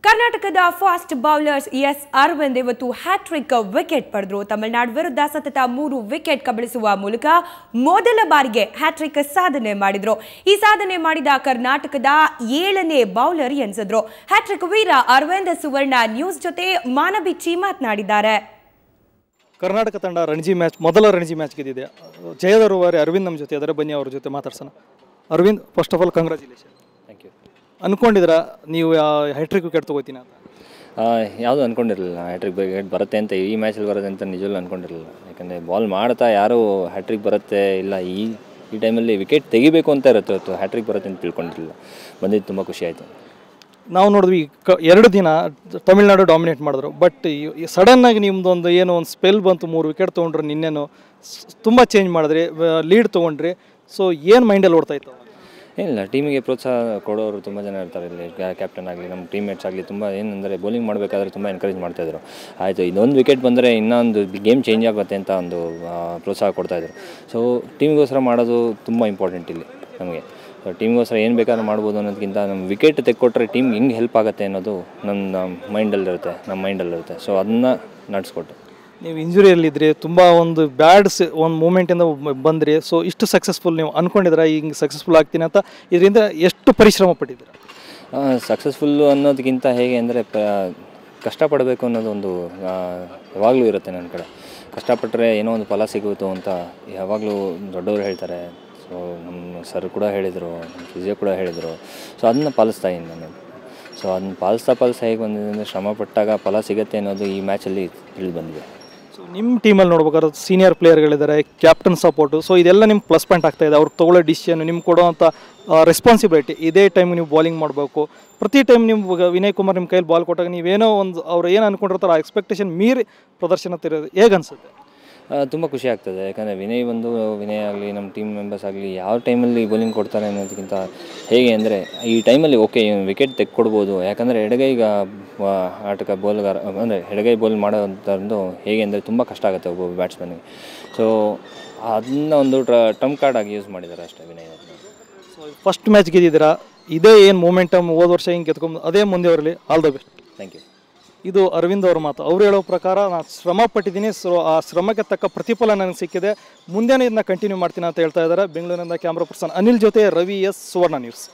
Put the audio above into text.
ಕರ್ನಾಟಕದ fast bowlers S Arvind ಇವತ್ತು hat trick wicket ಪಡೆದರು. ತಮಿಳುನಾಡು ವಿರುದ್ಧ ಸತತ 3 ವಿಕೆಟ್ ಕಬಳಿಸುವ ಮೂಲಕ ಮೊದಲ ಬಾರಿಗೆ ಹ್ಯಾಟ್ರಿಕ್ ಸಾಧನೆ ಮಾಡಿದ್ರು. ಈ ಸಾಧನೆ ಮಾಡಿದ ಕರ್ನಾಟಕದ 7ನೇ ಬೌಲರ್ ಎನಿಸಿದ್ರು. ಹ್ಯಾಟ್ರಿಕ್ ವೀರ ಅರವಿಂದ್ ಸುವರ್ಣ ನ್ಯೂಸ್ ಜೊತೆ ಮಾನಬಿಚ್ಚಿ ಮಾತನಾಡಿದ್ದಾರೆ. ಕರ್ನಾಟಕ ತಂಡ ರಣಜಿ ಮ್ಯಾಚ್ ಮೊದಲ ರಣಜಿ ಮ್ಯಾಚ್ ಗೆದ್ದಿದೆ. ಜಯದ ರೂವಾರಿ ಅರವಿಂದ್ ನಮ್ಮ ಜೊತೆ ಅದರ ಬನ್ನಿ ಅವ್ರ ಜೊತೆ ಮಾತಾಡ್ಸೋಣ. Arvind, first of all congratulation. Thank you. ಅನ್ಕೊಂಡಿದ್ದೀರಾ ನೀವು ಹ್ಯಾಟ್ರಿಕ್ ವಿಕೆಟ್ ತೊಗೋತೀನಿ ಅಂತ? ಯಾವುದೂ ಅಂದ್ಕೊಂಡಿರಲಿಲ್ಲ ಹ್ಯಾಟ್ರಿಕ್ ವಿಕೆಟ್ ಬರುತ್ತೆ ಅಂತ, ಈ ಮ್ಯಾಚಲ್ಲಿ ಬರುತ್ತೆ ಅಂತ ನಿಜವಲ್ಲೂ ಅಂದ್ಕೊಂಡಿರಲಿಲ್ಲ. ಯಾಕಂದರೆ ಬಾಲ್ ಮಾಡ್ತಾ ಯಾರೂ ಹ್ಯಾಟ್ರಿಕ್ ಬರುತ್ತೆ ಇಲ್ಲ ಈ ಟೈಮಲ್ಲಿ ವಿಕೆಟ್ ತೆಗಿಬೇಕು ಅಂತ ಇರುತ್ತೆ, ಹೊತ್ತು ಹ್ಯಾಟ್ರಿಕ್ ಬರುತ್ತೆ ಅಂತ ತಿಳ್ಕೊಂಡಿರಲಿಲ್ಲ. ಬಂದಿದ್ದು ತುಂಬ ಖುಷಿ ಆಯಿತು. ನಾವು ನೋಡಿದ್ವಿ 2 ದಿನ ತಮಿಳ್ನಾಡು ಡಾಮಿನೇಟ್ ಮಾಡಿದ್ರು. ಬಟ್ ಸಡನ್ನಾಗಿ ನಿಮ್ಮದೊಂದು ಏನೋ ಒಂದು ಸ್ಪೆಲ್ ಬಂತು, 3 ವಿಕೆಟ್ ತೊಗೊಂಡ್ರೆ. ನಿನ್ನೆನೂ ತುಂಬ ಚೇಂಜ್ ಮಾಡಿದ್ರಿ, ಲೀಡ್ ತೊಗೊಂಡ್ರಿ. ಸೊ ಏನು ಮೈಂಡಲ್ಲಿ ಓಡ್ತಾ ಇತ್ತು? ಏನಿಲ್ಲ, ಟೀಮಿಗೆ ಪ್ರೋತ್ಸಾಹ ಕೊಡೋರು ತುಂಬ ಜನ ಇರ್ತಾರೆ ಇಲ್ಲಿ. ಕ್ಯಾಪ್ಟನ್ ಆಗಲಿ ನಮ್ಮ ಟೀಮ್ಮೇಟ್ಸ್ ಆಗಲಿ ತುಂಬ ಏನಂದರೆ ಬೌಲಿಂಗ್ ಮಾಡಬೇಕಾದ್ರೆ ತುಂಬ ಎನ್ಕರೇಜ್ ಮಾಡ್ತಾಯಿದ್ರು. ಆಯಿತು ಇನ್ನೊಂದು ವಿಕೆಟ್ ಬಂದರೆ ಇನ್ನೊಂದು ಗೇಮ್ ಚೇಂಜ್ ಆಗುತ್ತೆ ಅಂತ ಒಂದು ಪ್ರೋತ್ಸಾಹ ಕೊಡ್ತಾಯಿದ್ರು. ಸೊ ಟೀಮಿಗೋಸ್ಕರ ಮಾಡೋದು ತುಂಬ ಇಂಪಾರ್ಟೆಂಟ್ ಇಲ್ಲಿ ನಮಗೆ. ಟೀಮ್ಗೋಸ್ಕರ ಏನು ಬೇಕಾದ್ರೂ ಮಾಡ್ಬೋದು ಅನ್ನೋದಕ್ಕಿಂತ ನಮ್ಮ ವಿಕೆಟ್ ತೆಕ್ಕೊಟ್ರೆ ಟೀಮ್ ಹೆಂಗೆ ಹೆಲ್ಪ್ ಆಗುತ್ತೆ ಅನ್ನೋದು ನಮ್ಮ ಮೈಂಡಲ್ಲಿರುತ್ತೆ. ಸೊ ಅದನ್ನು ನಡೆಸ್ಕೊಟ್ಟೆ. ನೀವು ಇಂಜುರಿಯಲ್ಲಿದ್ದರೆ ತುಂಬ ಒಂದು ಬ್ಯಾಡ್ ಒಂದು ಮೂಮೆಂಟಿಂದ ಬಂದ್ರಿ. ಸೊ ಇಷ್ಟು ಸಕ್ಸಸ್ಫುಲ್ ನೀವು ಅಂದ್ಕೊಂಡಿದ್ದೀರಾ ಹಿಂಗೆ ಸಕ್ಸಸ್ಫುಲ್ ಆಗ್ತೀನಿ ಅಂತ? ಇದರಿಂದ ಎಷ್ಟು ಪರಿಶ್ರಮ ಪಟ್ಟಿದ್ದೀರಾ? ಸಕ್ಸಸ್ಫುಲ್ಲು ಅನ್ನೋದಕ್ಕಿಂತ ಹೇಗೆ ಅಂದರೆ ಕಷ್ಟಪಡಬೇಕು ಅನ್ನೋದು ಒಂದು ಯಾವಾಗಲೂ ಇರುತ್ತೆ ನನ್ನ ಕಡೆ. ಕಷ್ಟಪಟ್ಟರೆ ಏನೋ ಒಂದು ಫಲ ಸಿಗುತ್ತೋ ಅಂತ ಯಾವಾಗಲೂ ದೊಡ್ಡವರು ಹೇಳ್ತಾರೆ. ಸೊ ನಮ್ಮ ಸರ್ ಕೂಡ ಹೇಳಿದರು, ಫಿಸಿಯೋ ಕೂಡ ಹೇಳಿದರು. ಸೊ ಅದನ್ನು ಪಾಲಿಸ್ತಾ ಇದ್ದೀನಿ ನಾನು. ಸೊ ಅದನ್ನ ಪಾಲಿಸ್ತಾ ಹೇಗೆ ಬಂದಿದೆ ಅಂದರೆ ಶ್ರಮ ಪಟ್ಟಾಗ ಫಲ ಸಿಗುತ್ತೆ ಅನ್ನೋದು ಈ ಮ್ಯಾಚಲ್ಲಿ ತಿಳಿದು ಬಂದಿದೆ. ಸೊ ನಿಮ್ಮ ಟೀಮಲ್ಲಿ ನೋಡ್ಬೇಕಾದ್ರೆ ಸೀನಿಯರ್ ಪ್ಲೇಯರ್ಗಳಿದ್ದಾರೆ, ಕ್ಯಾಪ್ಟನ್ ಸಪೋರ್ಟು. ಸೊ ಇದೆಲ್ಲ ನಿಮ್ಮ ಪ್ಲಸ್ ಪಾಯಿಂಟ್ ಆಗ್ತಾಯಿದೆ. ಅವ್ರು ತೊಗೊಳ್ಳೋ ಡಿಸಿಷನ್, ನಿಮ್ಗೆ ಕೊಡೋವಂಥ ರೆಸ್ಪಾನ್ಸಿಬಿಲಿಟಿ. ಇದೇ ಟೈಮ್ ನೀವು ಬಾಲಿಂಗ್ ಮಾಡಬೇಕು. ಪ್ರತಿ ಟೈಮ್ ನೀವು ವಿನಯ್ ಕುಮಾರ್ ನಿಮ್ಮ ಕೈಯಲ್ಲಿ ಬಾಲ್ ಕೊಟ್ಟಾಗ ನೀವೇನೋ ಒಂದು ಅವ್ರು ಏನು ಅಂದ್ಕೊಂಡಿರ್ತಾರೆ ಆ ಎಕ್ಸ್ಪೆಕ್ಟೇಷನ್ ಮೀರಿ ಪ್ರದರ್ಶನ ತಿರೋದು ಹೇಗೆ ಅನಿಸುತ್ತೆ? ತುಂಬ ಖುಷಿ ಆಗ್ತದೆ. ಯಾಕಂದರೆ ವಿನಯ್ ಆಗಲಿ ನಮ್ಮ ಟೀಮ್ ಮೆಂಬರ್ಸ್ ಆಗಲಿ ಯಾವ ಟೈಮಲ್ಲಿ ಬೌಲಿಂಗ್ ಕೊಡ್ತಾರೆ ಅನ್ನೋದಕ್ಕಿಂತ ಹೇಗೆ ಅಂದರೆ ಈ ಟೈಮಲ್ಲಿ ಓಕೆ ವಿಕೆಟ್ ತೆಕ್ಕೊಡ್ಬೋದು. ಯಾಕಂದರೆ ಎಡಗೈಗ ಆಟಕ ಬೌಲ್ಗಾರ ಅಂದರೆ ಎಡಗೈ ಬೌಲ್ ಮಾಡೋಂಥದ್ದು ಹೇಗೆ ಅಂದರೆ ತುಂಬ ಕಷ್ಟ ಆಗುತ್ತೆ ಒಬ್ಬೊಬ್ಬ ಬ್ಯಾಟ್ಸ್ಮನ್ನಿಗೆ. ಸೊ ಅದನ್ನ ಒಂದು ಟ್ರಂಪ್ ಕಾರ್ಡ್ ಆಗಿ ಯೂಸ್ ಮಾಡಿದ್ದಾರೆ ಅಷ್ಟೇ ವಿನಯ್. ಸೊ ಫಸ್ಟ್ ಮ್ಯಾಚ್ ಗೆದ್ದಿದ್ದೀರಾ. ಇದೇ ಏನು ಮೂಮೆಂಟಮ್ ಹೋದ ವರ್ಷ ಹಿಂಗೆ ಗೆದ್ಕೊಂಡು ಅದೇ ಮುಂದೆ ಅವರಲ್ಲಿ all the best. Thank you. ಇದು ಅರವಿಂದ್ ಅವ್ರ ಮಾತು. ಅವ್ರು ಹೇಳೋ ಪ್ರಕಾರ ನಾನು ಶ್ರಮ ಪಟ್ಟಿದ್ದೀನಿ. ಸೊ ಆ ಶ್ರಮಕ್ಕೆ ತಕ್ಕ ಪ್ರತಿಫಲ ನನಗೆ ಸಿಕ್ಕಿದೆ, ಮುಂದೆನೇ ಇದನ್ನ ಕಂಟಿನ್ಯೂ ಮಾಡ್ತೀನಿ ಅಂತ ಹೇಳ್ತಾ ಇದ್ದಾರೆ. ಬೆಂಗಳೂರಿನಿಂದ ಕ್ಯಾಮ್ರಾ ಪರ್ಸನ್ ಅನಿಲ್ ಜೊತೆ ರವಿ ಎಸ್, ಸುವರ್ಣ ನ್ಯೂಸ್.